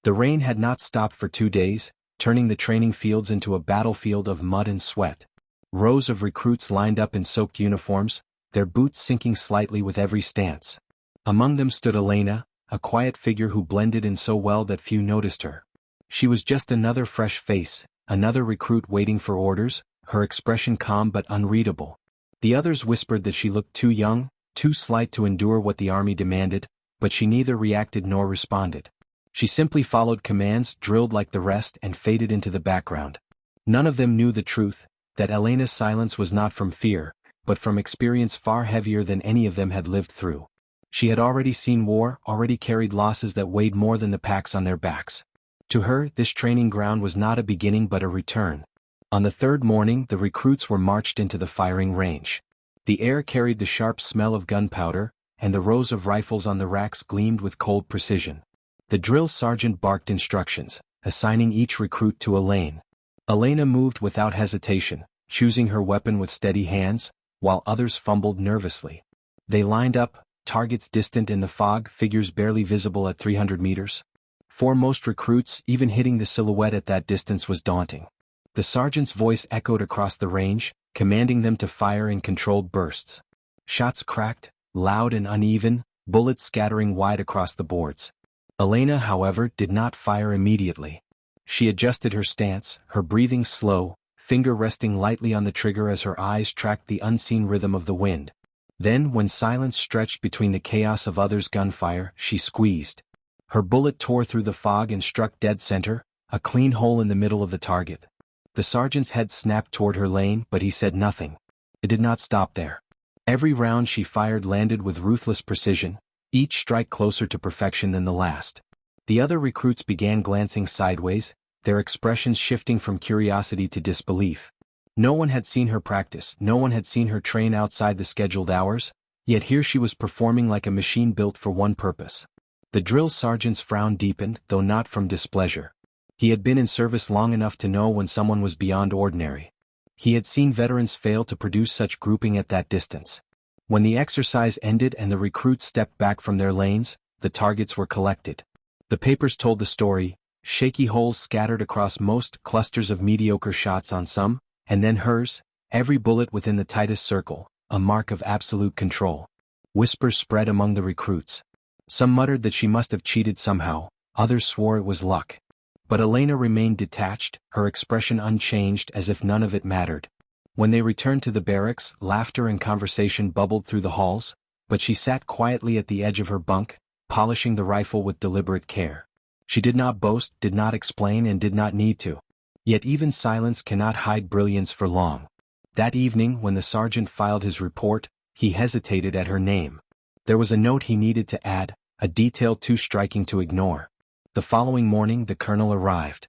The rain had not stopped for 2 days, turning the training fields into a battlefield of mud and sweat. Rows of recruits lined up in soaked uniforms, their boots sinking slightly with every stance. Among them stood Elena, a quiet figure who blended in so well that few noticed her. She was just another fresh face, another recruit waiting for orders, her expression calm but unreadable. The others whispered that she looked too young, too slight to endure what the army demanded, but she neither reacted nor responded. She simply followed commands, drilled like the rest, and faded into the background. None of them knew the truth, that Elena's silence was not from fear, but from experience far heavier than any of them had lived through. She had already seen war, already carried losses that weighed more than the packs on their backs. To her, this training ground was not a beginning but a return. On the third morning, the recruits were marched into the firing range. The air carried the sharp smell of gunpowder, and the rows of rifles on the racks gleamed with cold precision. The drill sergeant barked instructions, assigning each recruit to a lane. Elena moved without hesitation, choosing her weapon with steady hands, while others fumbled nervously. They lined up, targets distant in the fog, figures barely visible at 300 meters. For most recruits, even hitting the silhouette at that distance was daunting. The sergeant's voice echoed across the range, commanding them to fire in controlled bursts. Shots cracked, loud and uneven, bullets scattering wide across the boards. Elena, however, did not fire immediately. She adjusted her stance, her breathing slow, finger resting lightly on the trigger as her eyes tracked the unseen rhythm of the wind. Then, when silence stretched between the chaos of others' gunfire, she squeezed. Her bullet tore through the fog and struck dead center, a clean hole in the middle of the target. The sergeant's head snapped toward her lane, but he said nothing. It did not stop there. Every round she fired landed with ruthless precision, each strike closer to perfection than the last. The other recruits began glancing sideways, their expressions shifting from curiosity to disbelief. No one had seen her practice, no one had seen her train outside the scheduled hours, yet here she was performing like a machine built for one purpose. The drill sergeant's frown deepened, though not from displeasure. He had been in service long enough to know when someone was beyond ordinary. He had seen veterans fail to produce such grouping at that distance. When the exercise ended and the recruits stepped back from their lanes, the targets were collected. The papers told the story, shaky holes scattered across most, clusters of mediocre shots on some, and then hers, every bullet within the tightest circle, a mark of absolute control. Whispers spread among the recruits. Some muttered that she must have cheated somehow, others swore it was luck. But Elena remained detached, her expression unchanged as if none of it mattered. When they returned to the barracks, laughter and conversation bubbled through the halls, but she sat quietly at the edge of her bunk, polishing the rifle with deliberate care. She did not boast, did not explain, and did not need to. Yet even silence cannot hide brilliance for long. That evening, when the sergeant filed his report, he hesitated at her name. There was a note he needed to add, a detail too striking to ignore. The following morning the colonel arrived.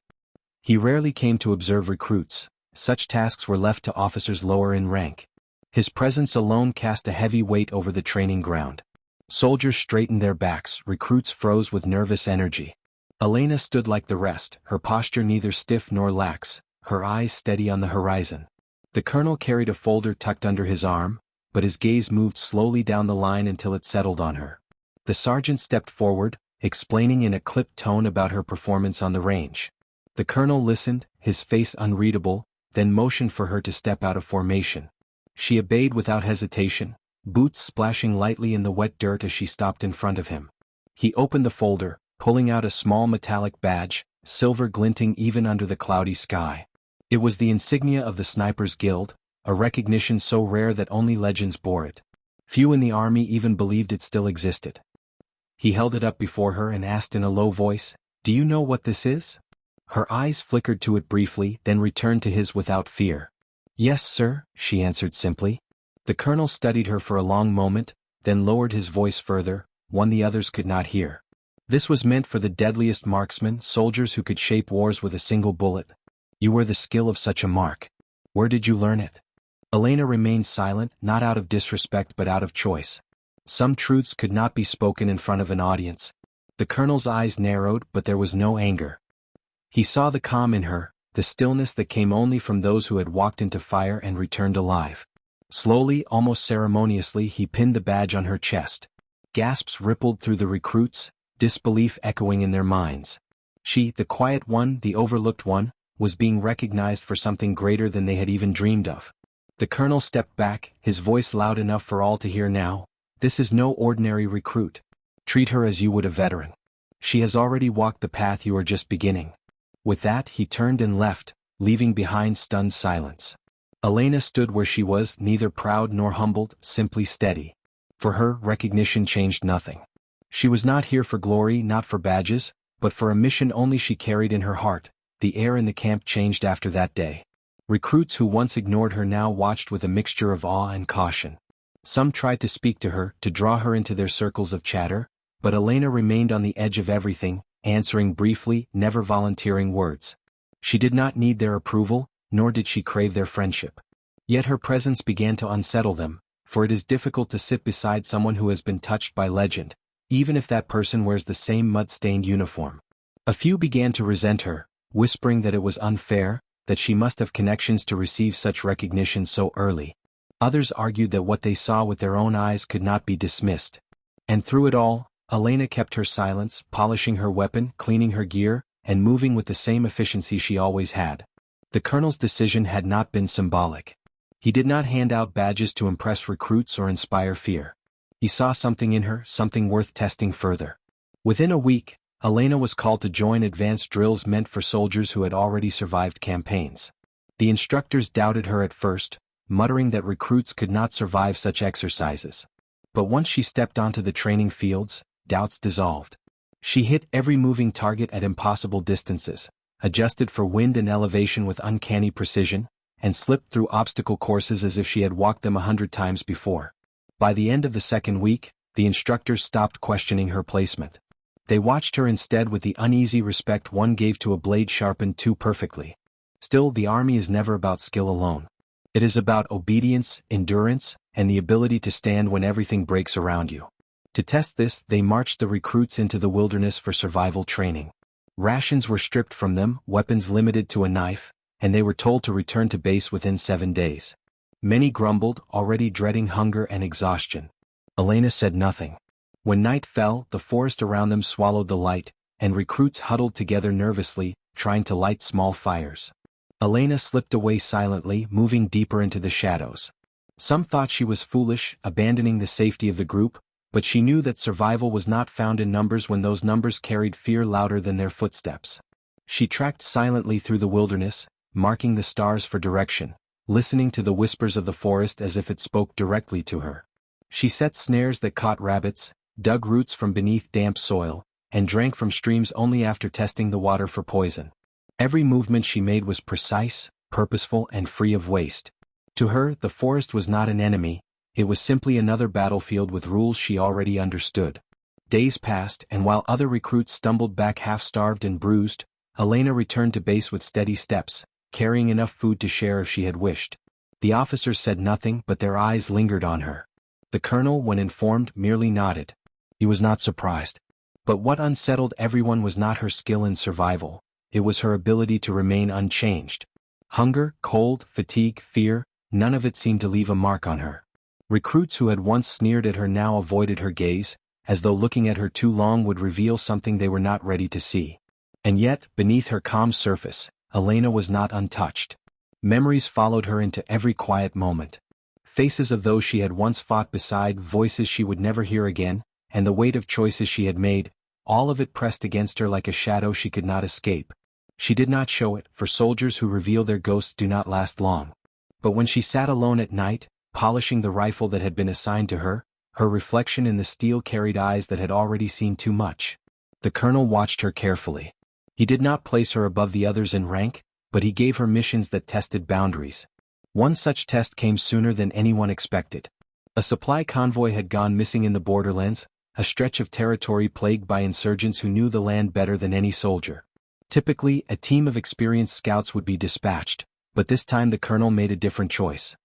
He rarely came to observe recruits. Such tasks were left to officers lower in rank. His presence alone cast a heavy weight over the training ground. Soldiers straightened their backs, recruits froze with nervous energy. Elena stood like the rest, her posture neither stiff nor lax, her eyes steady on the horizon. The colonel carried a folder tucked under his arm, but his gaze moved slowly down the line until it settled on her. The sergeant stepped forward, explaining in a clipped tone about her performance on the range. The colonel listened, his face unreadable, then motioned for her to step out of formation. She obeyed without hesitation, boots splashing lightly in the wet dirt as she stopped in front of him. He opened the folder, pulling out a small metallic badge, silver glinting even under the cloudy sky. It was the insignia of the Snipers' Guild, a recognition so rare that only legends bore it. Few in the army even believed it still existed. He held it up before her and asked in a low voice, "Do you know what this is?" Her eyes flickered to it briefly, then returned to his without fear. "Yes, sir," she answered simply. The colonel studied her for a long moment, then lowered his voice further, one the others could not hear. This was meant for the deadliest marksmen, soldiers who could shape wars with a single bullet. You were the skill of such a mark. Where did you learn it? Elena remained silent, not out of disrespect but out of choice. Some truths could not be spoken in front of an audience. The colonel's eyes narrowed, but there was no anger. He saw the calm in her, the stillness that came only from those who had walked into fire and returned alive. Slowly, almost ceremoniously, he pinned the badge on her chest. Gasps rippled through the recruits, disbelief echoing in their minds. She, the quiet one, the overlooked one, was being recognized for something greater than they had even dreamed of. The colonel stepped back, his voice loud enough for all to hear now. This is no ordinary recruit. Treat her as you would a veteran. She has already walked the path you are just beginning. With that, he turned and left, leaving behind stunned silence. Elena stood where she was, neither proud nor humbled, simply steady. For her, recognition changed nothing. She was not here for glory, not for badges, but for a mission only she carried in her heart. The air in the camp changed after that day. Recruits who once ignored her now watched with a mixture of awe and caution. Some tried to speak to her, to draw her into their circles of chatter, but Elena remained on the edge of everything, answering briefly, never volunteering words. She did not need their approval, nor did she crave their friendship. Yet her presence began to unsettle them, for it is difficult to sit beside someone who has been touched by legend, even if that person wears the same mud-stained uniform. A few began to resent her, whispering that it was unfair, that she must have connections to receive such recognition so early. Others argued that what they saw with their own eyes could not be dismissed. And through it all, Elena kept her silence, polishing her weapon, cleaning her gear, and moving with the same efficiency she always had. The colonel's decision had not been symbolic. He did not hand out badges to impress recruits or inspire fear. He saw something in her, something worth testing further. Within a week, Elena was called to join advanced drills meant for soldiers who had already survived campaigns. The instructors doubted her at first, muttering that recruits could not survive such exercises. But once she stepped onto the training fields, doubts dissolved. She hit every moving target at impossible distances, adjusted for wind and elevation with uncanny precision, and slipped through obstacle courses as if she had walked them 100 times before. By the end of the second week, the instructors stopped questioning her placement. They watched her instead with the uneasy respect one gave to a blade sharpened too perfectly. Still, the army is never about skill alone. It is about obedience, endurance, and the ability to stand when everything breaks around you. To test this, they marched the recruits into the wilderness for survival training. Rations were stripped from them, weapons limited to a knife, and they were told to return to base within 7 days. Many grumbled, already dreading hunger and exhaustion. Elena said nothing. When night fell, the forest around them swallowed the light, and recruits huddled together nervously, trying to light small fires. Elena slipped away silently, moving deeper into the shadows. Some thought she was foolish, abandoning the safety of the group, but she knew that survival was not found in numbers when those numbers carried fear louder than their footsteps. She tracked silently through the wilderness, marking the stars for direction, listening to the whispers of the forest as if it spoke directly to her. She set snares that caught rabbits, dug roots from beneath damp soil, and drank from streams only after testing the water for poison. Every movement she made was precise, purposeful, and free of waste. To her, the forest was not an enemy, it was simply another battlefield with rules she already understood. Days passed, and while other recruits stumbled back half-starved and bruised, Elena returned to base with steady steps, carrying enough food to share if she had wished. The officers said nothing, but their eyes lingered on her. The colonel, when informed, merely nodded. He was not surprised. But what unsettled everyone was not her skill in survival, it was her ability to remain unchanged. Hunger, cold, fatigue, fear, none of it seemed to leave a mark on her. Recruits who had once sneered at her now avoided her gaze, as though looking at her too long would reveal something they were not ready to see. And yet, beneath her calm surface, Elena was not untouched. Memories followed her into every quiet moment. Faces of those she had once fought beside, voices she would never hear again, and the weight of choices she had made, all of it pressed against her like a shadow she could not escape. She did not show it, for soldiers who reveal their ghosts do not last long. But when she sat alone at night, polishing the rifle that had been assigned to her, her reflection in the steel-carried eyes that had already seen too much. The colonel watched her carefully. He did not place her above the others in rank, but he gave her missions that tested boundaries. One such test came sooner than anyone expected. A supply convoy had gone missing in the borderlands, a stretch of territory plagued by insurgents who knew the land better than any soldier. Typically, a team of experienced scouts would be dispatched, but this time the colonel made a different choice.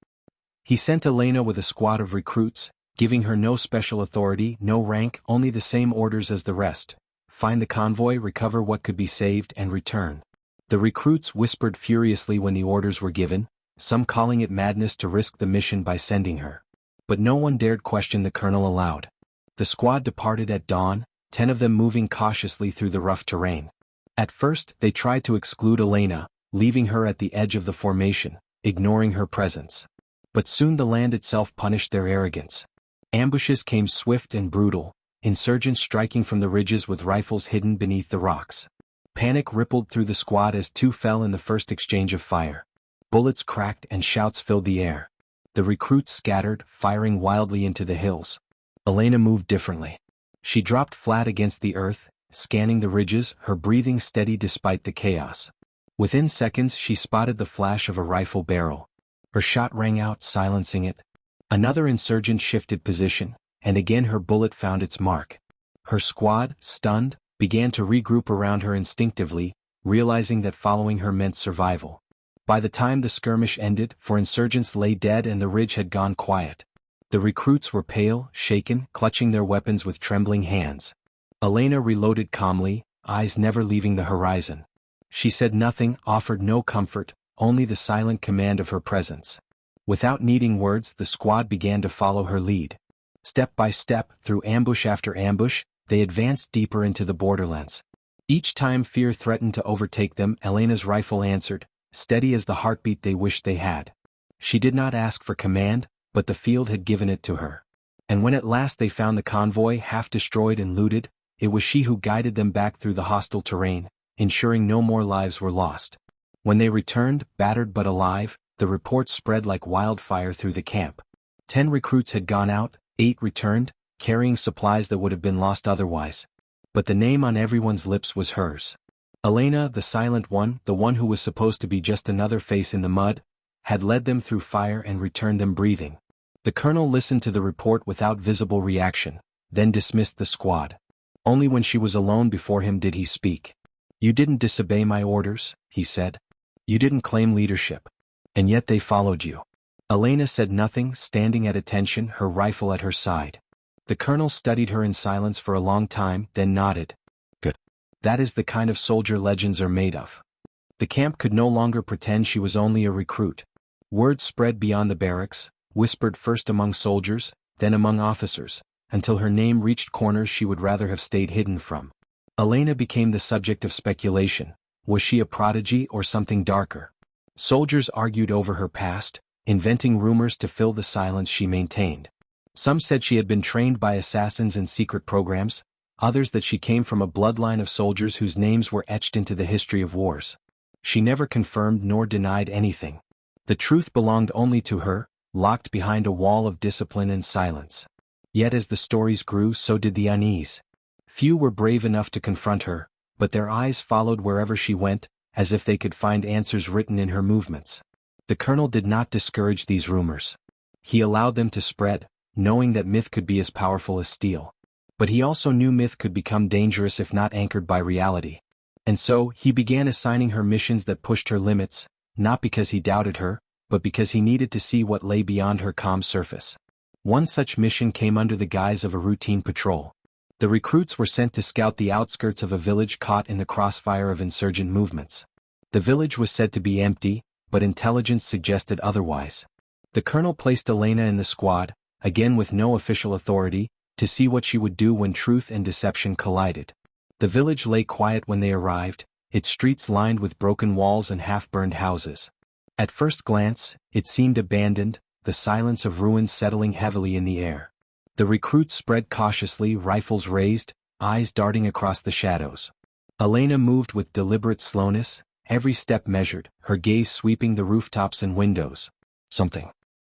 He sent Elena with a squad of recruits, giving her no special authority, no rank, only the same orders as the rest. Find the convoy, recover what could be saved, and return. The recruits whispered furiously when the orders were given, some calling it madness to risk the mission by sending her. But no one dared question the colonel aloud. The squad departed at dawn, 10 of them moving cautiously through the rough terrain. At first, they tried to exclude Elena, leaving her at the edge of the formation, ignoring her presence. But soon the land itself punished their arrogance. Ambushes came swift and brutal, insurgents striking from the ridges with rifles hidden beneath the rocks. Panic rippled through the squad as two fell in the first exchange of fire. Bullets cracked and shouts filled the air. The recruits scattered, firing wildly into the hills. Elena moved differently. She dropped flat against the earth, scanning the ridges, her breathing steady despite the chaos. Within seconds she spotted the flash of a rifle barrel. Her shot rang out, silencing it. Another insurgent shifted position, and again her bullet found its mark. Her squad, stunned, began to regroup around her instinctively, realizing that following her meant survival. By the time the skirmish ended, four insurgents lay dead and the ridge had gone quiet. The recruits were pale, shaken, clutching their weapons with trembling hands. Elena reloaded calmly, eyes never leaving the horizon. She said nothing, offered no comfort, only the silent command of her presence. Without needing words, the squad began to follow her lead. Step by step, through ambush after ambush, they advanced deeper into the borderlands. Each time fear threatened to overtake them, Elena's rifle answered, steady as the heartbeat they wished they had. She did not ask for command, but the field had given it to her. And when at last they found the convoy half destroyed and looted, it was she who guided them back through the hostile terrain, ensuring no more lives were lost. When they returned, battered but alive, the reports spread like wildfire through the camp. 10 recruits had gone out, 8 returned, carrying supplies that would have been lost otherwise. But the name on everyone's lips was hers. Elena, the silent one, the one who was supposed to be just another face in the mud, had led them through fire and returned them breathing. The colonel listened to the report without visible reaction, then dismissed the squad. Only when she was alone before him did he speak. "You didn't disobey my orders," he said. "You didn't claim leadership. And yet they followed you." Elena said nothing, standing at attention, her rifle at her side. The colonel studied her in silence for a long time, then nodded. "Good. That is the kind of soldier legends are made of." The camp could no longer pretend she was only a recruit. Word spread beyond the barracks, whispered first among soldiers, then among officers, until her name reached corners she would rather have stayed hidden from. Elena became the subject of speculation. Was she a prodigy or something darker? Soldiers argued over her past, inventing rumors to fill the silence she maintained. Some said she had been trained by assassins in secret programs, others that she came from a bloodline of soldiers whose names were etched into the history of wars. She never confirmed nor denied anything. The truth belonged only to her, locked behind a wall of discipline and silence. Yet as the stories grew, so did the unease. Few were brave enough to confront her, but their eyes followed wherever she went, as if they could find answers written in her movements. The colonel did not discourage these rumors. He allowed them to spread, knowing that myth could be as powerful as steel. But he also knew myth could become dangerous if not anchored by reality. And so, he began assigning her missions that pushed her limits, not because he doubted her, but because he needed to see what lay beyond her calm surface. One such mission came under the guise of a routine patrol. The recruits were sent to scout the outskirts of a village caught in the crossfire of insurgent movements. The village was said to be empty, but intelligence suggested otherwise. The colonel placed Elena in the squad, again with no official authority, to see what she would do when truth and deception collided. The village lay quiet when they arrived, its streets lined with broken walls and half-burned houses. At first glance, it seemed abandoned, the silence of ruins settling heavily in the air. The recruits spread cautiously, rifles raised, eyes darting across the shadows. Elena moved with deliberate slowness, every step measured, her gaze sweeping the rooftops and windows. Something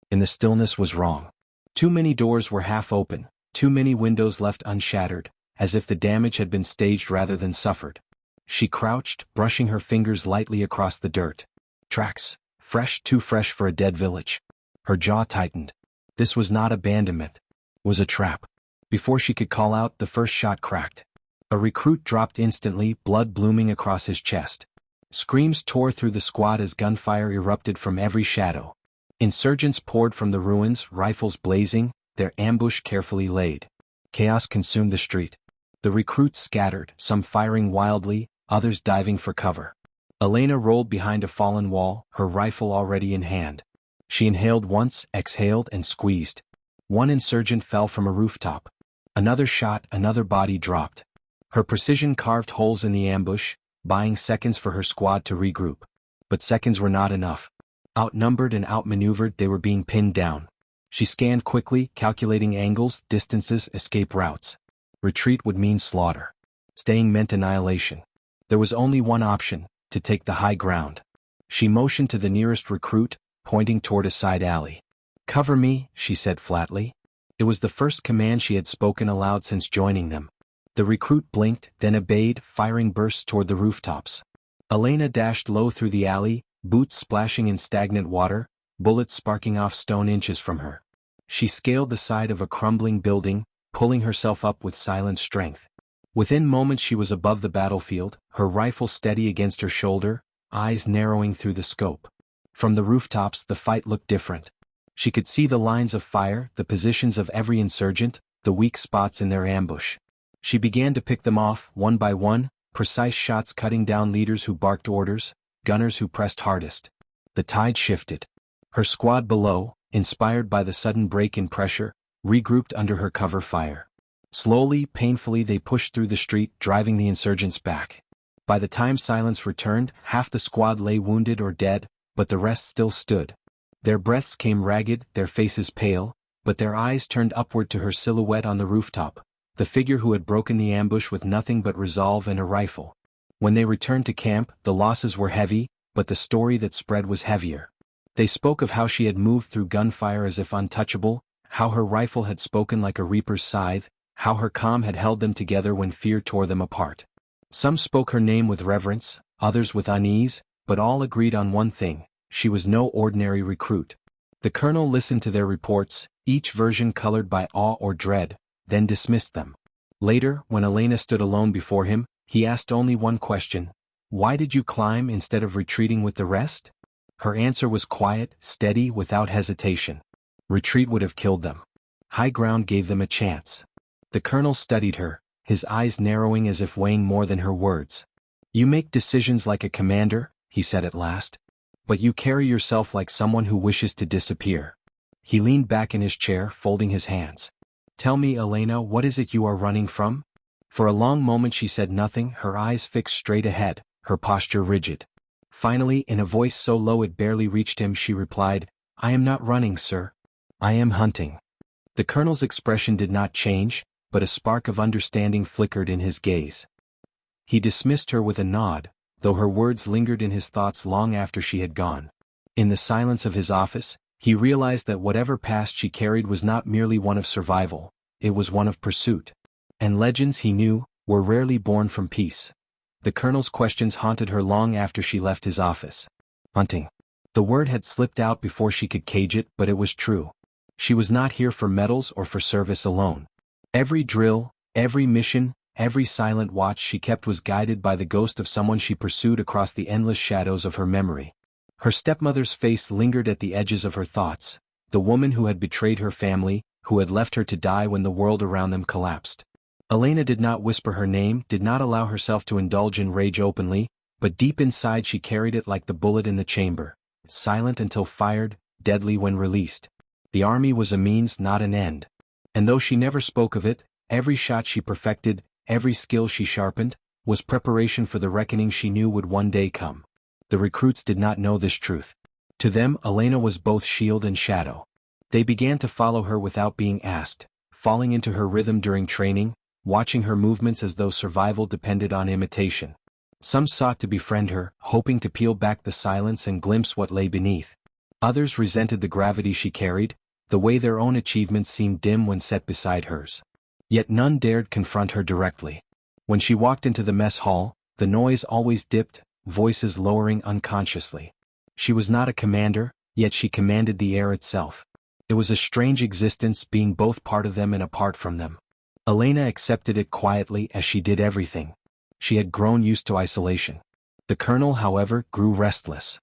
in the stillness was wrong. Too many doors were half open, too many windows left unshattered, as if the damage had been staged rather than suffered. She crouched, brushing her fingers lightly across the dirt. Tracks, fresh, too fresh for a dead village. Her jaw tightened. This was not abandonment. Was a trap. Before she could call out, the first shot cracked. A recruit dropped instantly, blood blooming across his chest. Screams tore through the squad as gunfire erupted from every shadow. Insurgents poured from the ruins, rifles blazing, their ambush carefully laid. Chaos consumed the street. The recruits scattered, some firing wildly, others diving for cover. Elena rolled behind a fallen wall, her rifle already in hand. She inhaled once, exhaled, and squeezed. One insurgent fell from a rooftop. Another shot, another body dropped. Her precision carved holes in the ambush, buying seconds for her squad to regroup. But seconds were not enough. Outnumbered and outmaneuvered, they were being pinned down. She scanned quickly, calculating angles, distances, escape routes. Retreat would mean slaughter. Staying meant annihilation. There was only one option: to take the high ground. She motioned to the nearest recruit, pointing toward a side alley. "Cover me," she said flatly. It was the first command she had spoken aloud since joining them. The recruit blinked, then obeyed, firing bursts toward the rooftops. Elena dashed low through the alley, boots splashing in stagnant water, bullets sparking off stone inches from her. She scaled the side of a crumbling building, pulling herself up with silent strength. Within moments she was above the battlefield, her rifle steady against her shoulder, eyes narrowing through the scope. From the rooftops the fight looked different. She could see the lines of fire, the positions of every insurgent, the weak spots in their ambush. She began to pick them off, one by one, precise shots cutting down leaders who barked orders, gunners who pressed hardest. The tide shifted. Her squad below, inspired by the sudden break in pressure, regrouped under her cover fire. Slowly, painfully they pushed through the street, driving the insurgents back. By the time silence returned, half the squad lay wounded or dead, but the rest still stood. Their breaths came ragged, their faces pale, but their eyes turned upward to her silhouette on the rooftop, the figure who had broken the ambush with nothing but resolve and a rifle. When they returned to camp, the losses were heavy, but the story that spread was heavier. They spoke of how she had moved through gunfire as if untouchable, how her rifle had spoken like a reaper's scythe, how her calm had held them together when fear tore them apart. Some spoke her name with reverence, others with unease, but all agreed on one thing: she was no ordinary recruit. The colonel listened to their reports, each version colored by awe or dread, then dismissed them. Later, when Elena stood alone before him, he asked only one question: "Why did you climb instead of retreating with the rest?" Her answer was quiet, steady, without hesitation. Retreat would have killed them. High ground gave them a chance. The colonel studied her, his eyes narrowing as if weighing more than her words. "You make decisions like a commander," he said at last. "But you carry yourself like someone who wishes to disappear." He leaned back in his chair, folding his hands. "Tell me, Elena, what is it you are running from?" For a long moment she said nothing, her eyes fixed straight ahead, her posture rigid. Finally, in a voice so low it barely reached him, she replied, "I am not running, sir. I am hunting." The colonel's expression did not change, but a spark of understanding flickered in his gaze. He dismissed her with a nod, though her words lingered in his thoughts long after she had gone. In the silence of his office, he realized that whatever past she carried was not merely one of survival, it was one of pursuit. And legends, he knew, were rarely born from peace. The colonel's questions haunted her long after she left his office. Hunting. The word had slipped out before she could cage it, but it was true. She was not here for medals or for service alone. Every drill, every mission, every silent watch she kept was guided by the ghost of someone she pursued across the endless shadows of her memory. Her stepmother's face lingered at the edges of her thoughts, the woman who had betrayed her family, who had left her to die when the world around them collapsed. Elena did not whisper her name, did not allow herself to indulge in rage openly, but deep inside she carried it like the bullet in the chamber, silent until fired, deadly when released. The army was a means, not an end. And though she never spoke of it, every shot she perfected, every skill she sharpened, was preparation for the reckoning she knew would one day come. The recruits did not know this truth. To them, Elena was both shield and shadow. They began to follow her without being asked, falling into her rhythm during training, watching her movements as though survival depended on imitation. Some sought to befriend her, hoping to peel back the silence and glimpse what lay beneath. Others resented the gravity she carried, the way their own achievements seemed dim when set beside hers. Yet none dared confront her directly. When she walked into the mess hall, the noise always dipped, voices lowering unconsciously. She was not a commander, yet she commanded the air itself. It was a strange existence, being both part of them and apart from them. Elena accepted it quietly, as she did everything. She had grown used to isolation. The colonel, however, grew restless.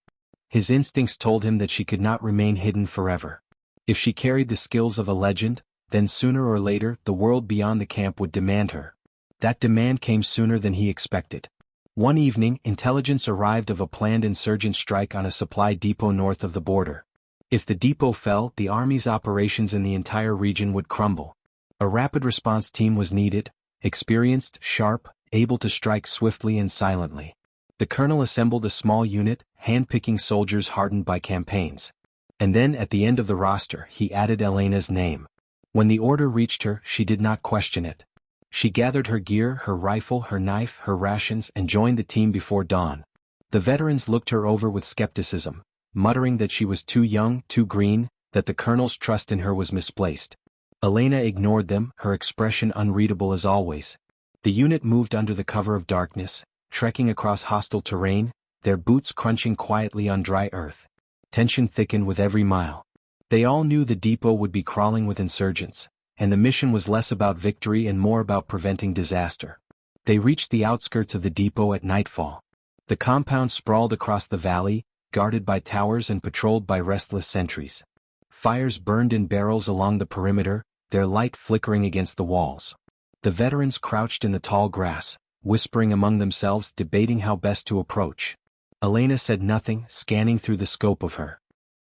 His instincts told him that she could not remain hidden forever. If she carried the skills of a legend, then sooner or later the world beyond the camp would demand her. That demand came sooner than he expected. One evening, intelligence arrived of a planned insurgent strike on a supply depot north of the border. If the depot fell, the army's operations in the entire region would crumble. A rapid response team was needed, experienced, sharp, able to strike swiftly and silently. The colonel assembled a small unit, hand-picking soldiers hardened by campaigns. And then at the end of the roster he added Elena's name. When the order reached her, she did not question it. She gathered her gear, her rifle, her knife, her rations, and joined the team before dawn. The veterans looked her over with skepticism, muttering that she was too young, too green, that the colonel's trust in her was misplaced. Elena ignored them, her expression unreadable as always. The unit moved under the cover of darkness, trekking across hostile terrain, their boots crunching quietly on dry earth. Tension thickened with every mile. They all knew the depot would be crawling with insurgents, and the mission was less about victory and more about preventing disaster. They reached the outskirts of the depot at nightfall. The compound sprawled across the valley, guarded by towers and patrolled by restless sentries. Fires burned in barrels along the perimeter, their light flickering against the walls. The veterans crouched in the tall grass, whispering among themselves, debating how best to approach. Elena said nothing, scanning through the scope of her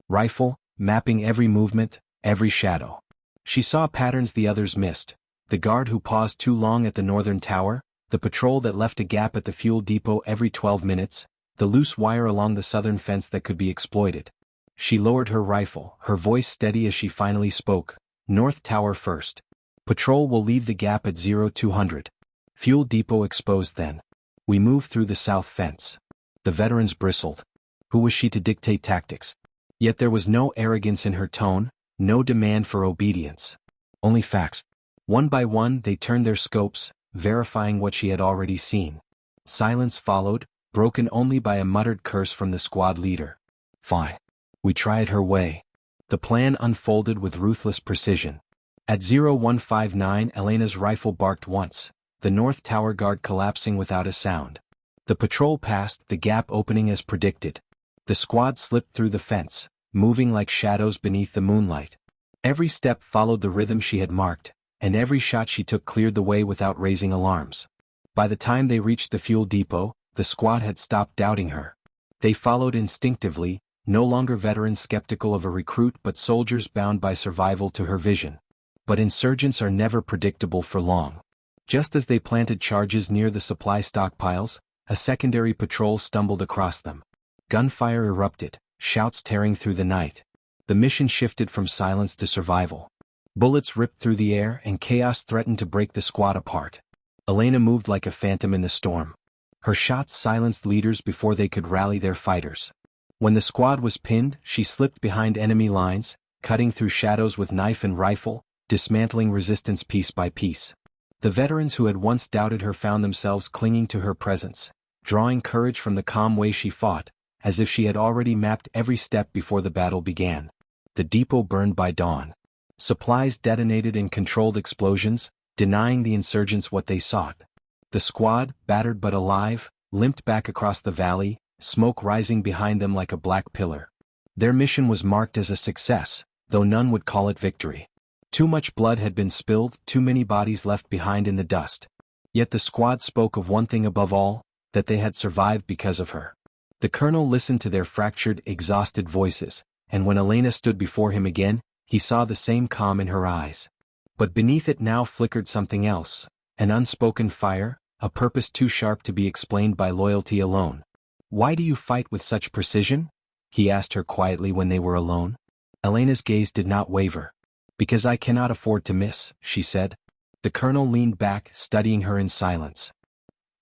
rifle, mapping every movement, every shadow. She saw patterns the others missed: the guard who paused too long at the northern tower, the patrol that left a gap at the fuel depot every 12 minutes, the loose wire along the southern fence that could be exploited. She lowered her rifle, her voice steady as she finally spoke. North tower first. Patrol will leave the gap at 0200. Fuel depot exposed then. We move through the south fence. The veterans bristled. Who was she to dictate tactics? Yet there was no arrogance in her tone, no demand for obedience. Only facts. One by one they turned their scopes, verifying what she had already seen. Silence followed, broken only by a muttered curse from the squad leader. Fine. We try it her way. The plan unfolded with ruthless precision. At 0159 Elena's rifle barked once, the north tower guard collapsing without a sound. The patrol passed, the gap opening as predicted. The squad slipped through the fence, moving like shadows beneath the moonlight. Every step followed the rhythm she had marked, and every shot she took cleared the way without raising alarms. By the time they reached the fuel depot, the squad had stopped doubting her. They followed instinctively, no longer veterans skeptical of a recruit but soldiers bound by survival to her vision. But insurgents are never predictable for long. Just as they planted charges near the supply stockpiles, a secondary patrol stumbled across them. Gunfire erupted, shouts tearing through the night. The mission shifted from silence to survival. Bullets ripped through the air and chaos threatened to break the squad apart. Elena moved like a phantom in the storm. Her shots silenced leaders before they could rally their fighters. When the squad was pinned, she slipped behind enemy lines, cutting through shadows with knife and rifle, dismantling resistance piece by piece. The veterans who had once doubted her found themselves clinging to her presence, drawing courage from the calm way she fought, as if she had already mapped every step before the battle began. The depot burned by dawn. Supplies detonated in controlled explosions, denying the insurgents what they sought. The squad, battered but alive, limped back across the valley, smoke rising behind them like a black pillar. Their mission was marked as a success, though none would call it victory. Too much blood had been spilled, too many bodies left behind in the dust. Yet the squad spoke of one thing above all, that they had survived because of her. The colonel listened to their fractured, exhausted voices, and when Elena stood before him again, he saw the same calm in her eyes. But beneath it now flickered something else, an unspoken fire, a purpose too sharp to be explained by loyalty alone. "Why do you fight with such precision?" he asked her quietly when they were alone. Elena's gaze did not waver. "Because I cannot afford to miss," she said. The colonel leaned back, studying her in silence.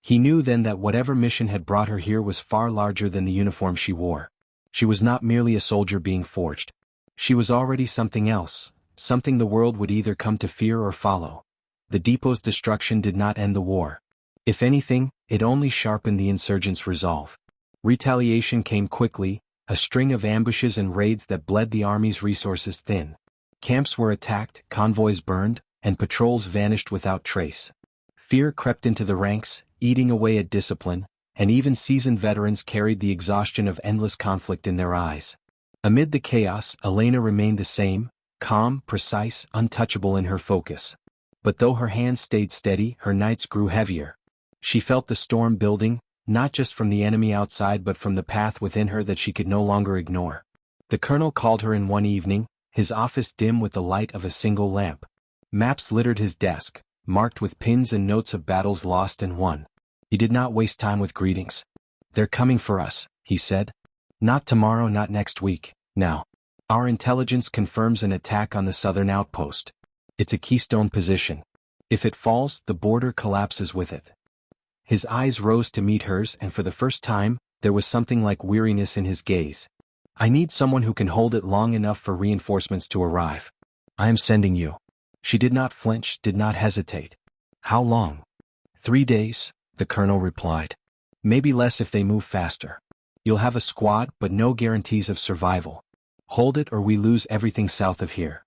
He knew then that whatever mission had brought her here was far larger than the uniform she wore. She was not merely a soldier being forged. She was already something else, something the world would either come to fear or follow. The depot's destruction did not end the war. If anything, it only sharpened the insurgents' resolve. Retaliation came quickly, a string of ambushes and raids that bled the army's resources thin. Camps were attacked, convoys burned, and patrols vanished without trace. Fear crept into the ranks, eating away at discipline, and even seasoned veterans carried the exhaustion of endless conflict in their eyes. Amid the chaos, Elena remained the same, calm, precise, untouchable in her focus. But though her hands stayed steady, her nights grew heavier. She felt the storm building, not just from the enemy outside but from the path within her that she could no longer ignore. The colonel called her in one evening, his office dim with the light of a single lamp. Maps littered his desk, marked with pins and notes of battles lost and won. He did not waste time with greetings. "They're coming for us," he said. "Not tomorrow, not next week, now. Our intelligence confirms an attack on the southern outpost. It's a keystone position. If it falls, the border collapses with it." His eyes rose to meet hers, and for the first time, there was something like weariness in his gaze. "I need someone who can hold it long enough for reinforcements to arrive. I am sending you." She did not flinch, did not hesitate. "How long?" 3 days, the colonel replied. "Maybe less if they move faster. You'll have a squad, but no guarantees of survival. Hold it or we lose everything south of here."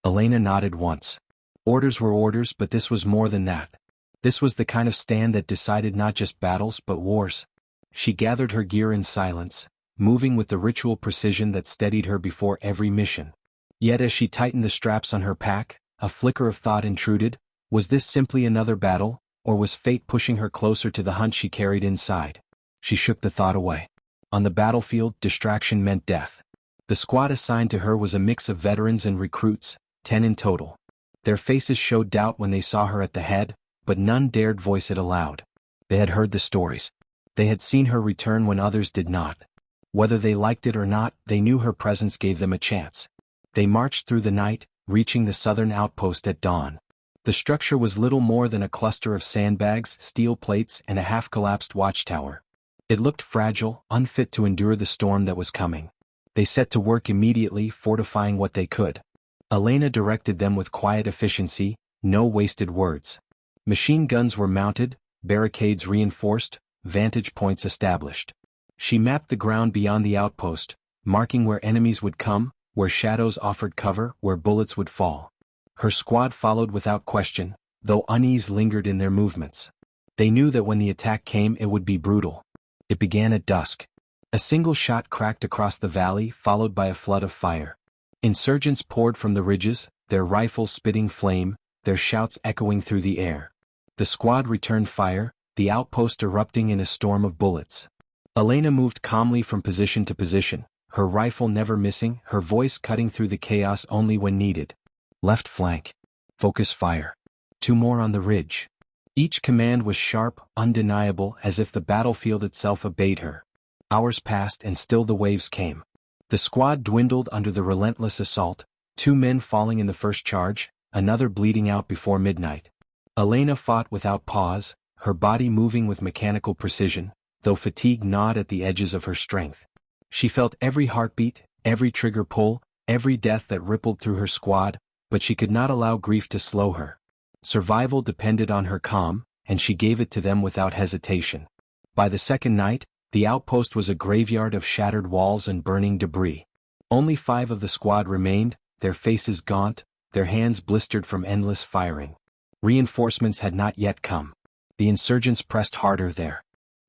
Elena nodded once. Orders were orders, but this was more than that. This was the kind of stand that decided not just battles but wars. She gathered her gear in silence, moving with the ritual precision that steadied her before every mission. Yet as she tightened the straps on her pack, a flicker of thought intruded. Was this simply another battle, or was fate pushing her closer to the hunt she carried inside? She shook the thought away. On the battlefield, distraction meant death. The squad assigned to her was a mix of veterans and recruits, 10 in total. Their faces showed doubt when they saw her at the head, but none dared voice it aloud. They had heard the stories. They had seen her return when others did not. Whether they liked it or not, they knew her presence gave them a chance. They marched through the night, reaching the southern outpost at dawn. The structure was little more than a cluster of sandbags, steel plates, and a half-collapsed watchtower. It looked fragile, unfit to endure the storm that was coming. They set to work immediately, fortifying what they could. Elena directed them with quiet efficiency, no wasted words. Machine guns were mounted, barricades reinforced, vantage points established. She mapped the ground beyond the outpost, marking where enemies would come, where shadows offered cover, where bullets would fall. Her squad followed without question, though unease lingered in their movements. They knew that when the attack came it would be brutal. It began at dusk. A single shot cracked across the valley, followed by a flood of fire. Insurgents poured from the ridges, their rifles spitting flame, their shouts echoing through the air. The squad returned fire, the outpost erupting in a storm of bullets. Elena moved calmly from position to position, her rifle never missing, her voice cutting through the chaos only when needed. Left flank. Focus fire. 2 more on the ridge. Each command was sharp, undeniable, as if the battlefield itself obeyed her. Hours passed and still the waves came. The squad dwindled under the relentless assault, 2 men falling in the first charge, another bleeding out before midnight. Elena fought without pause, her body moving with mechanical precision, though fatigue gnawed at the edges of her strength. She felt every heartbeat, every trigger pull, every death that rippled through her squad, but she could not allow grief to slow her. Survival depended on her calm, and she gave it to them without hesitation. By the second night, the outpost was a graveyard of shattered walls and burning debris. Only 5 of the squad remained, their faces gaunt, their hands blistered from endless firing. Reinforcements had not yet come. The insurgents pressed harder there.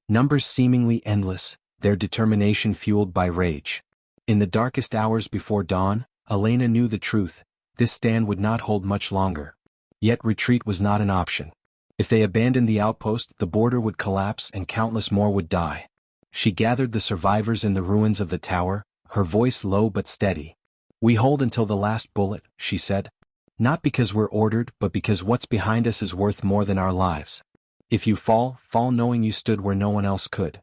Numbers seemingly endless, their determination fueled by rage. In the darkest hours before dawn, Elena knew the truth: this stand would not hold much longer. Yet retreat was not an option. If they abandoned the outpost, the border would collapse and countless more would die. She gathered the survivors in the ruins of the tower, her voice low but steady. "We hold until the last bullet," she said. "Not because we're ordered, but because what's behind us is worth more than our lives. If you fall, fall knowing you stood where no one else could."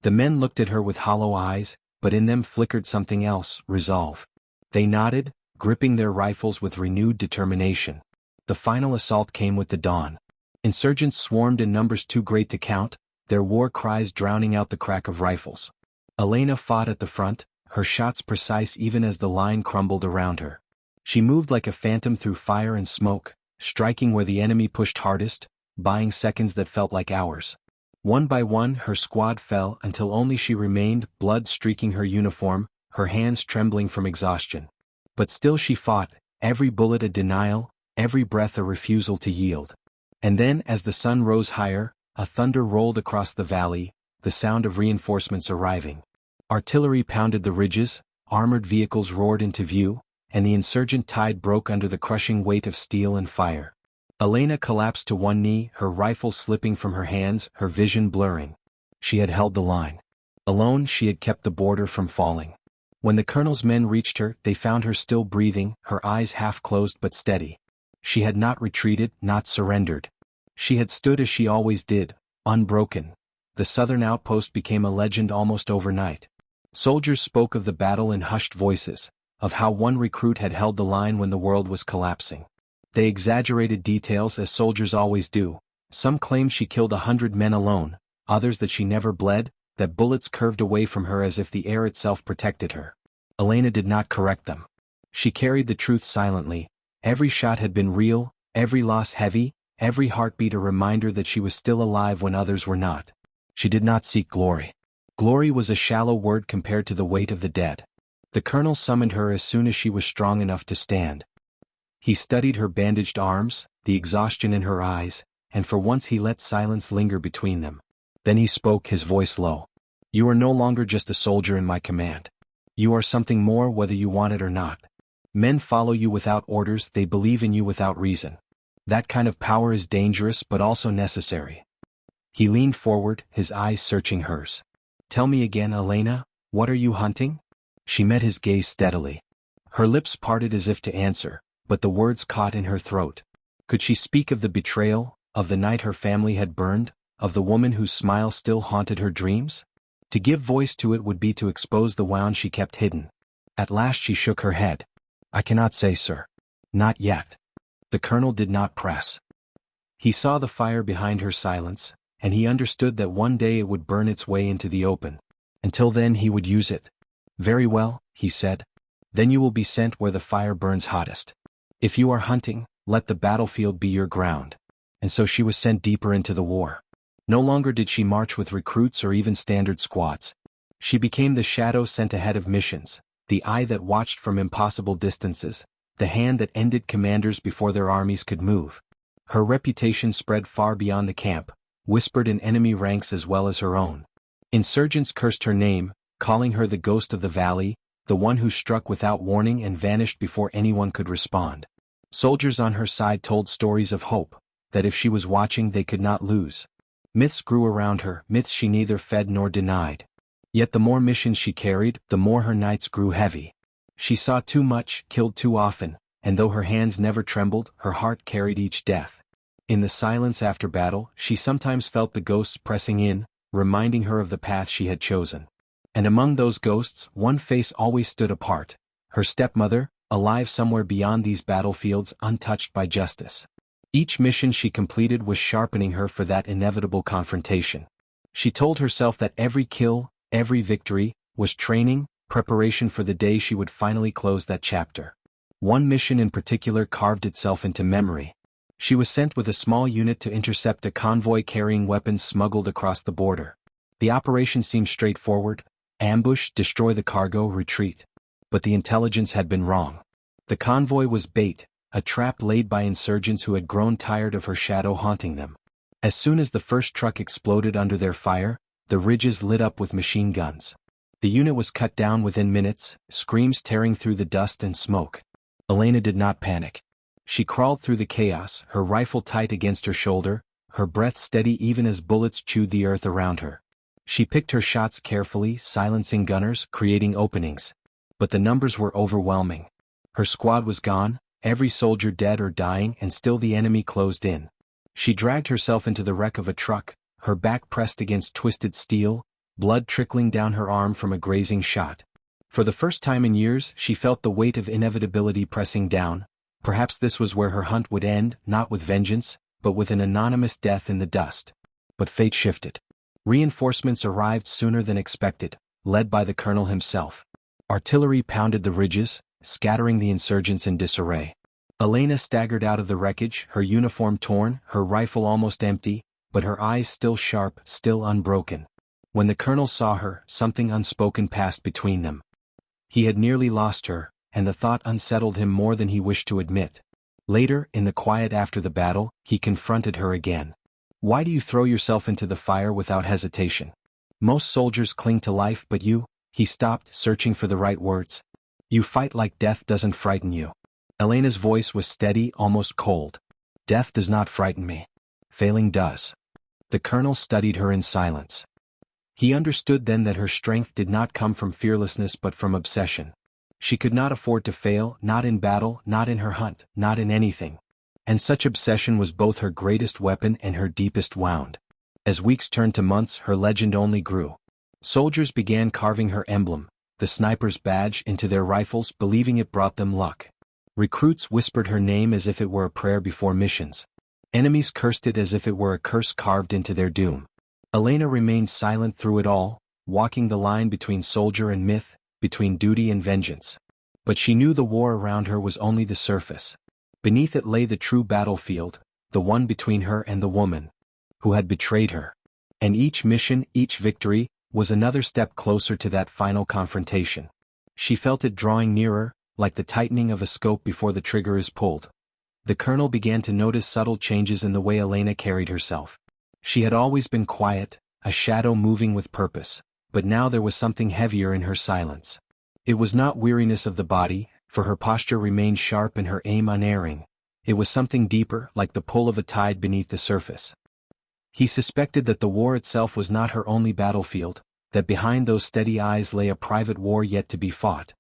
The men looked at her with hollow eyes, but in them flickered something else: resolve. They nodded, gripping their rifles with renewed determination. The final assault came with the dawn. Insurgents swarmed in numbers too great to count, their war cries drowning out the crack of rifles. Elena fought at the front, her shots precise even as the line crumbled around her. She moved like a phantom through fire and smoke, striking where the enemy pushed hardest, buying seconds that felt like hours. One by one her squad fell until only she remained, blood streaking her uniform, her hands trembling from exhaustion. But still she fought, every bullet a denial, every breath a refusal to yield. And then, as the sun rose higher, a thunder rolled across the valley, the sound of reinforcements arriving. Artillery pounded the ridges, armored vehicles roared into view, and the insurgent tide broke under the crushing weight of steel and fire. Elena collapsed to one knee, her rifle slipping from her hands, her vision blurring. She had held the line. Alone she had kept the border from falling. When the colonel's men reached her, they found her still breathing, her eyes half closed but steady. She had not retreated, not surrendered. She had stood as she always did, unbroken. the southern outpost became a legend almost overnight. Soldiers spoke of the battle in hushed voices, of how one recruit had held the line when the world was collapsing. They exaggerated details as soldiers always do. Some claimed she killed 100 men alone, others that she never bled, that bullets curved away from her as if the air itself protected her. Elena did not correct them. She carried the truth silently. Every shot had been real, every loss heavy, every heartbeat a reminder that she was still alive when others were not. She did not seek glory. Glory was a shallow word compared to the weight of the dead. The colonel summoned her as soon as she was strong enough to stand. He studied her bandaged arms, the exhaustion in her eyes, and for once he let silence linger between them. Then he spoke, his voice low. "You are no longer just a soldier in my command. You are something more whether you want it or not. Men follow you without orders, they believe in you without reason. That kind of power is dangerous but also necessary." He leaned forward, his eyes searching hers. "Tell me again, Elena, what are you hunting?" She met his gaze steadily. Her lips parted as if to answer, but the words caught in her throat. Could she speak of the betrayal, of the night her family had burned, of the woman whose smile still haunted her dreams? To give voice to it would be to expose the wound she kept hidden. At last she shook her head. "I cannot say, sir. Not yet." The colonel did not press. He saw the fire behind her silence, and he understood that one day it would burn its way into the open. Until then he would use it. "Very well," he said. "Then you will be sent where the fire burns hottest. If you are hunting, let the battlefield be your ground." And so she was sent deeper into the war. No longer did she march with recruits or even standard squads. She became the shadow sent ahead of missions, the eye that watched from impossible distances, the hand that ended commanders before their armies could move. Her reputation spread far beyond the camp, whispered in enemy ranks as well as her own. Insurgents cursed her name, calling her the ghost of the valley, the one who struck without warning and vanished before anyone could respond. Soldiers on her side told stories of hope, that if she was watching they could not lose. Myths grew around her, myths she neither fed nor denied. Yet the more missions she carried, the more her nights grew heavy. She saw too much, killed too often, and though her hands never trembled, her heart carried each death. In the silence after battle, she sometimes felt the ghosts pressing in, reminding her of the path she had chosen. And among those ghosts, one face always stood apart, her stepmother, alive somewhere beyond these battlefields, untouched by justice. Each mission she completed was sharpening her for that inevitable confrontation. She told herself that every kill, every victory, was training, preparation for the day she would finally close that chapter. One mission in particular carved itself into memory. She was sent with a small unit to intercept a convoy carrying weapons smuggled across the border. The operation seemed straightforward: ambush, destroy the cargo, retreat. But the intelligence had been wrong. The convoy was bait, a trap laid by insurgents who had grown tired of her shadow haunting them. As soon as the first truck exploded under their fire, the ridges lit up with machine guns. The unit was cut down within minutes, screams tearing through the dust and smoke. Elena did not panic. She crawled through the chaos, her rifle tight against her shoulder, her breath steady even as bullets chewed the earth around her. She picked her shots carefully, silencing gunners, creating openings. But the numbers were overwhelming. Her squad was gone, every soldier dead or dying, and still the enemy closed in. She dragged herself into the wreck of a truck, her back pressed against twisted steel, blood trickling down her arm from a grazing shot. For the first time in years, she felt the weight of inevitability pressing down. Perhaps this was where her hunt would end, not with vengeance, but with an anonymous death in the dust. But fate shifted. Reinforcements arrived sooner than expected, led by the colonel himself. Artillery pounded the ridges, scattering the insurgents in disarray. Elena staggered out of the wreckage, her uniform torn, her rifle almost empty, but her eyes still sharp, still unbroken. When the colonel saw her, something unspoken passed between them. He had nearly lost her, and the thought unsettled him more than he wished to admit. Later, in the quiet after the battle, he confronted her again. "Why do you throw yourself into the fire without hesitation? Most soldiers cling to life, but you—" He stopped, searching for the right words. "You fight like death doesn't frighten you." Elena's voice was steady, almost cold. "Death does not frighten me. Failing does." The colonel studied her in silence. He understood then that her strength did not come from fearlessness but from obsession. She could not afford to fail, not in battle, not in her hunt, not in anything. And such obsession was both her greatest weapon and her deepest wound. As weeks turned to months, her legend only grew. Soldiers began carving her emblem, the sniper's badge, into their rifles, believing it brought them luck. Recruits whispered her name as if it were a prayer before missions. Enemies cursed it as if it were a curse carved into their doom. Elena remained silent through it all, walking the line between soldier and myth, between duty and vengeance. But she knew the war around her was only the surface. Beneath it lay the true battlefield, the one between her and the woman who had betrayed her. And each mission, each victory, was another step closer to that final confrontation. She felt it drawing nearer, like the tightening of a scope before the trigger is pulled. The colonel began to notice subtle changes in the way Elena carried herself. She had always been quiet, a shadow moving with purpose, but now there was something heavier in her silence. It was not weariness of the body, for her posture remained sharp and her aim unerring. It was something deeper, like the pull of a tide beneath the surface. He suspected that the war itself was not her only battlefield, that behind those steady eyes lay a private war yet to be fought.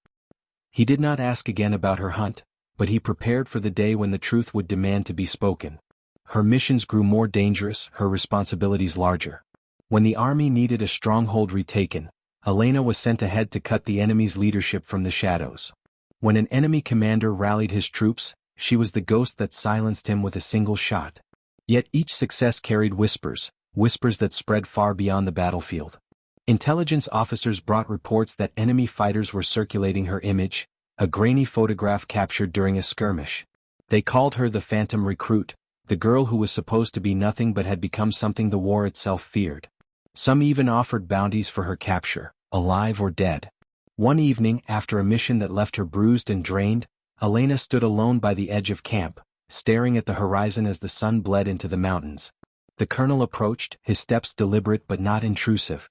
He did not ask again about her hunt, but he prepared for the day when the truth would demand to be spoken. Her missions grew more dangerous, her responsibilities larger. When the army needed a stronghold retaken, Elena was sent ahead to cut the enemy's leadership from the shadows. When an enemy commander rallied his troops, she was the ghost that silenced him with a single shot. Yet each success carried whispers that spread far beyond the battlefield. Intelligence officers brought reports that enemy fighters were circulating her image, a grainy photograph captured during a skirmish. They called her the phantom recruit, the girl who was supposed to be nothing but had become something the war itself feared. Some even offered bounties for her capture, alive or dead. One evening, after a mission that left her bruised and drained, Elena stood alone by the edge of camp, staring at the horizon as the sun bled into the mountains. The colonel approached, his steps deliberate but not intrusive.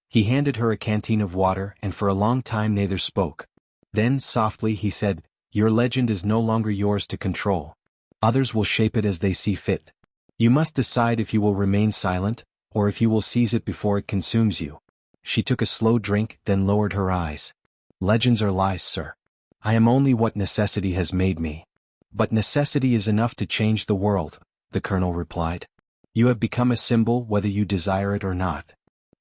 He handed her a canteen of water, and for a long time neither spoke. Then, softly, he said, "Your legend is no longer yours to control. Others will shape it as they see fit. You must decide if you will remain silent, or if you will seize it before it consumes you." She took a slow drink, then lowered her eyes. "Legends are lies, sir. I am only what necessity has made me." "But necessity is enough to change the world," the colonel replied. "You have become a symbol whether you desire it or not."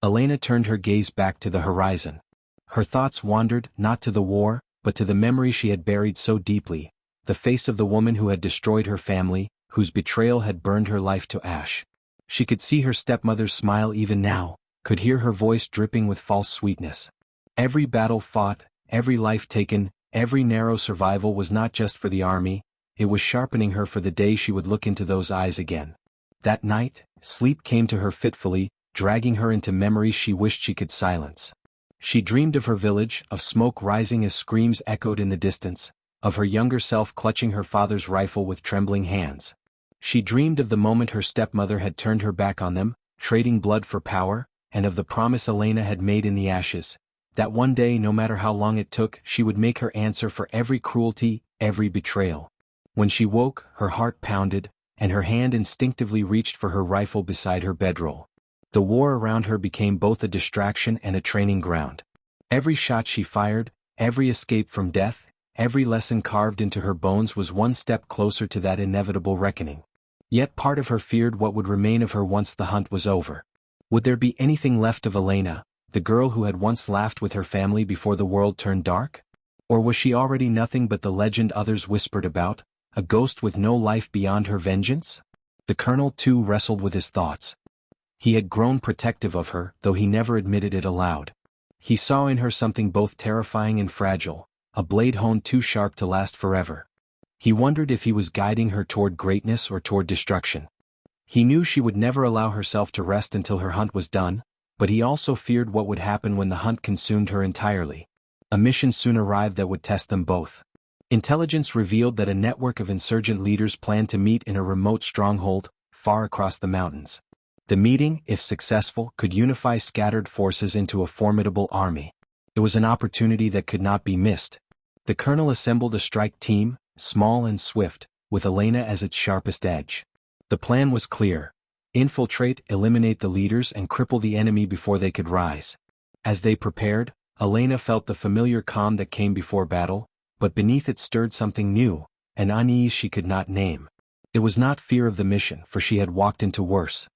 Elena turned her gaze back to the horizon. Her thoughts wandered, not to the war, but to the memory she had buried so deeply, the face of the woman who had destroyed her family, whose betrayal had burned her life to ash. She could see her stepmother's smile even now, could hear her voice dripping with false sweetness. Every battle fought, every life taken, every narrow survival was not just for the army, it was sharpening her for the day she would look into those eyes again. That night, sleep came to her fitfully, dragging her into memories she wished she could silence. She dreamed of her village, of smoke rising as screams echoed in the distance, of her younger self clutching her father's rifle with trembling hands. She dreamed of the moment her stepmother had turned her back on them, trading blood for power, and of the promise Elena had made in the ashes, that one day, no matter how long it took, she would make her answer for every cruelty, every betrayal. When she woke, her heart pounded, and her hand instinctively reached for her rifle beside her bedroll. The war around her became both a distraction and a training ground. Every shot she fired, every escape from death, every lesson carved into her bones was one step closer to that inevitable reckoning. Yet part of her feared what would remain of her once the hunt was over. Would there be anything left of Elena, the girl who had once laughed with her family before the world turned dark? Or was she already nothing but the legend others whispered about, a ghost with no life beyond her vengeance? The colonel too wrestled with his thoughts. He had grown protective of her, though he never admitted it aloud. He saw in her something both terrifying and fragile, a blade honed too sharp to last forever. He wondered if he was guiding her toward greatness or toward destruction. He knew she would never allow herself to rest until her hunt was done, but he also feared what would happen when the hunt consumed her entirely. A mission soon arrived that would test them both. Intelligence revealed that a network of insurgent leaders planned to meet in a remote stronghold, far across the mountains. The meeting, if successful, could unify scattered forces into a formidable army. It was an opportunity that could not be missed. The colonel assembled a strike team, small and swift, with Elena as its sharpest edge. The plan was clear: infiltrate, eliminate the leaders, and cripple the enemy before they could rise. As they prepared, Elena felt the familiar calm that came before battle, but beneath it stirred something new, an unease she could not name. It was not fear of the mission, for she had walked into worse.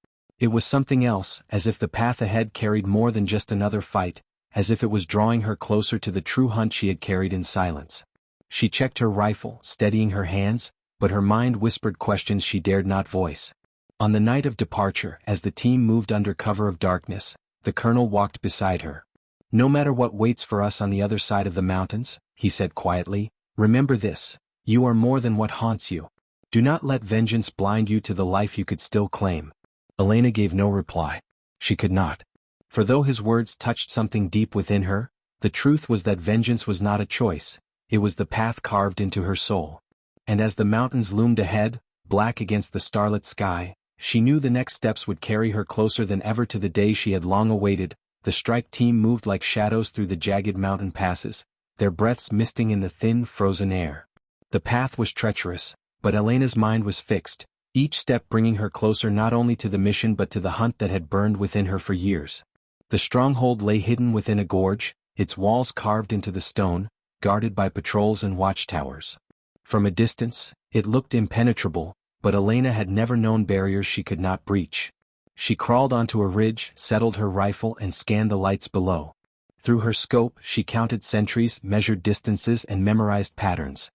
It was something else, as if the path ahead carried more than just another fight, as if it was drawing her closer to the true hunt she had carried in silence. She checked her rifle, steadying her hands, but her mind whispered questions she dared not voice. On the night of departure, as the team moved under cover of darkness, the colonel walked beside her. "No matter what waits for us on the other side of the mountains," he said quietly, "remember this: you are more than what haunts you. Do not let vengeance blind you to the life you could still claim." Elena gave no reply. She could not. For though his words touched something deep within her, the truth was that vengeance was not a choice, it was the path carved into her soul. And as the mountains loomed ahead, black against the starlit sky, she knew the next steps would carry her closer than ever to the day she had long awaited. The strike team moved like shadows through the jagged mountain passes, their breaths misting in the thin, frozen air. The path was treacherous, but Elena's mind was fixed, each step bringing her closer not only to the mission but to the hunt that had burned within her for years. The stronghold lay hidden within a gorge, its walls carved into the stone, guarded by patrols and watchtowers. From a distance, it looked impenetrable, but Elena had never known barriers she could not breach. She crawled onto a ridge, settled her rifle and scanned the lights below. Through her scope, she counted sentries, measured distances and memorized patterns.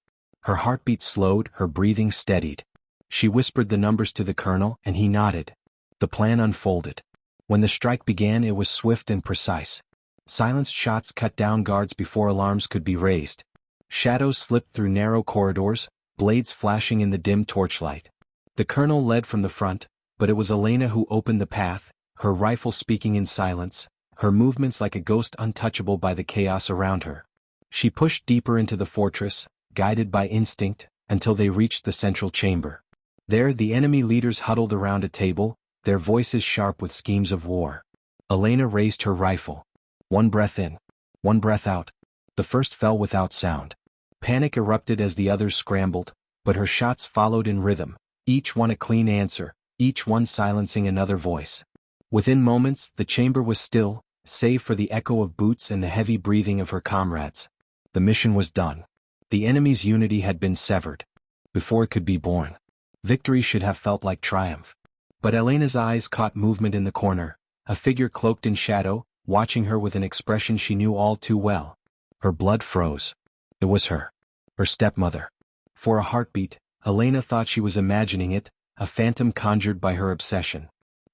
Her heartbeat slowed, her breathing steadied. She whispered the numbers to the colonel, and he nodded. The plan unfolded. When the strike began, it was swift and precise. Silenced shots cut down guards before alarms could be raised. Shadows slipped through narrow corridors, blades flashing in the dim torchlight. The colonel led from the front, but it was Elena who opened the path, her rifle speaking in silence, her movements like a ghost untouchable by the chaos around her. She pushed deeper into the fortress, guided by instinct, until they reached the central chamber. There the enemy leaders huddled around a table, their voices sharp with schemes of war. Elena raised her rifle. One breath in, one breath out. The first fell without sound. Panic erupted as the others scrambled, but her shots followed in rhythm, each one a clean answer, each one silencing another voice. Within moments, the chamber was still, save for the echo of boots and the heavy breathing of her comrades. The mission was done. The enemy's unity had been severed. Before it could be born, victory should have felt like triumph. But Elena's eyes caught movement in the corner, a figure cloaked in shadow, watching her with an expression she knew all too well. Her blood froze. It was her stepmother. For a heartbeat, Elena thought she was imagining it, a phantom conjured by her obsession.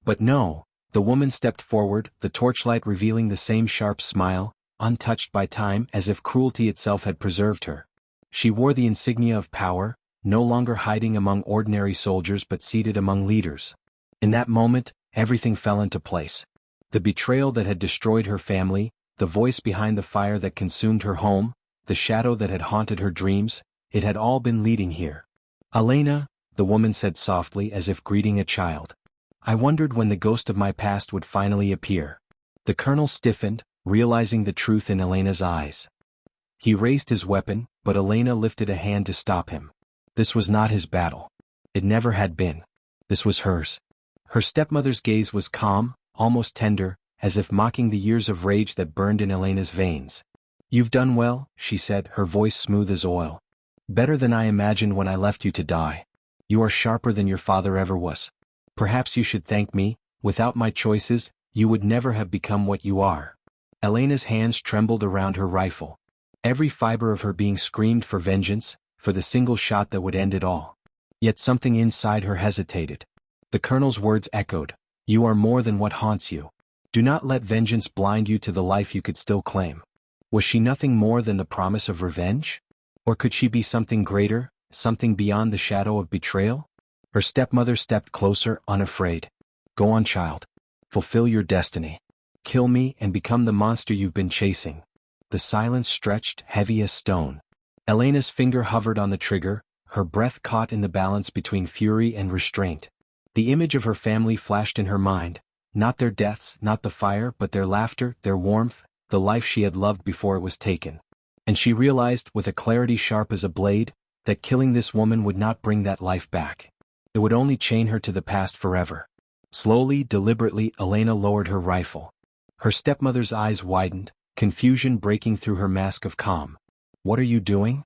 But no, the woman stepped forward, the torchlight revealing the same sharp smile, untouched by time, as if cruelty itself had preserved her. She wore the insignia of power, no longer hiding among ordinary soldiers but seated among leaders. In that moment, everything fell into place. The betrayal that had destroyed her family, the voice behind the fire that consumed her home, the shadow that had haunted her dreams, it had all been leading here. "Elena," the woman said softly as if greeting a child. "I wondered when the ghost of my past would finally appear." The colonel stiffened, realizing the truth in Elena's eyes. He raised his weapon, but Elena lifted a hand to stop him. This was not his battle. It never had been. This was hers. Her stepmother's gaze was calm, almost tender, as if mocking the years of rage that burned in Elena's veins. "You've done well," she said, her voice smooth as oil. "Better than I imagined when I left you to die. You are sharper than your father ever was. Perhaps you should thank me. Without my choices, you would never have become what you are." Elena's hands trembled around her rifle. Every fiber of her being screamed for vengeance, for the single shot that would end it all. Yet something inside her hesitated. The colonel's words echoed, "You are more than what haunts you. Do not let vengeance blind you to the life you could still claim." Was she nothing more than the promise of revenge? Or could she be something greater, something beyond the shadow of betrayal? Her stepmother stepped closer, unafraid. "Go on, child. Fulfill your destiny. Kill me and become the monster you've been chasing." The silence stretched, heavy as stone. Elena's finger hovered on the trigger, her breath caught in the balance between fury and restraint. The image of her family flashed in her mind, not their deaths, not the fire, but their laughter, their warmth, the life she had loved before it was taken. And she realized, with a clarity sharp as a blade, that killing this woman would not bring that life back. It would only chain her to the past forever. Slowly, deliberately, Elena lowered her rifle. Her stepmother's eyes widened, confusion breaking through her mask of calm. "What are you doing?"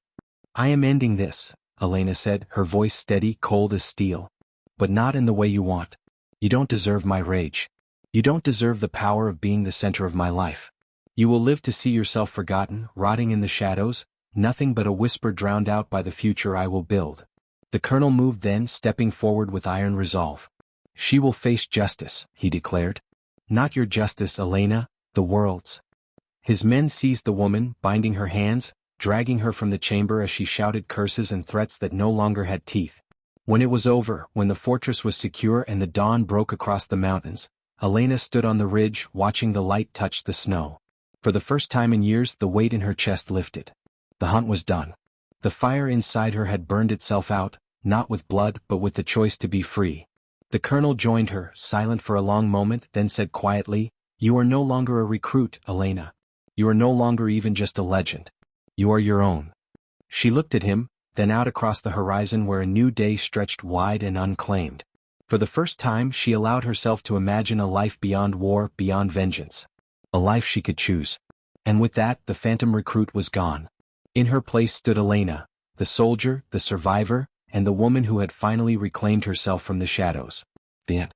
"I am ending this," Elena said, her voice steady, cold as steel. "But not in the way you want." You don't deserve my rage. You don't deserve the power of being the center of my life. You will live to see yourself forgotten, rotting in the shadows, nothing but a whisper drowned out by the future I will build. The colonel moved then, stepping forward with iron resolve. She will face justice, he declared. Not your justice, Elena, the world's. His men seized the woman, binding her hands, dragging her from the chamber as she shouted curses and threats that no longer had teeth. When it was over, when the fortress was secure and the dawn broke across the mountains, Elena stood on the ridge, watching the light touch the snow. For the first time in years, the weight in her chest lifted. The hunt was done. The fire inside her had burned itself out, not with blood but with the choice to be free. The colonel joined her, silent for a long moment, then said quietly, "You are no longer a recruit, Elena. You are no longer even just a legend. You are your own." She looked at him, then out across the horizon where a new day stretched wide and unclaimed. For the first time she allowed herself to imagine a life beyond war, beyond vengeance. A life she could choose. And with that, the phantom recruit was gone. In her place stood Elena, the soldier, the survivor, and the woman who had finally reclaimed herself from the shadows. The end.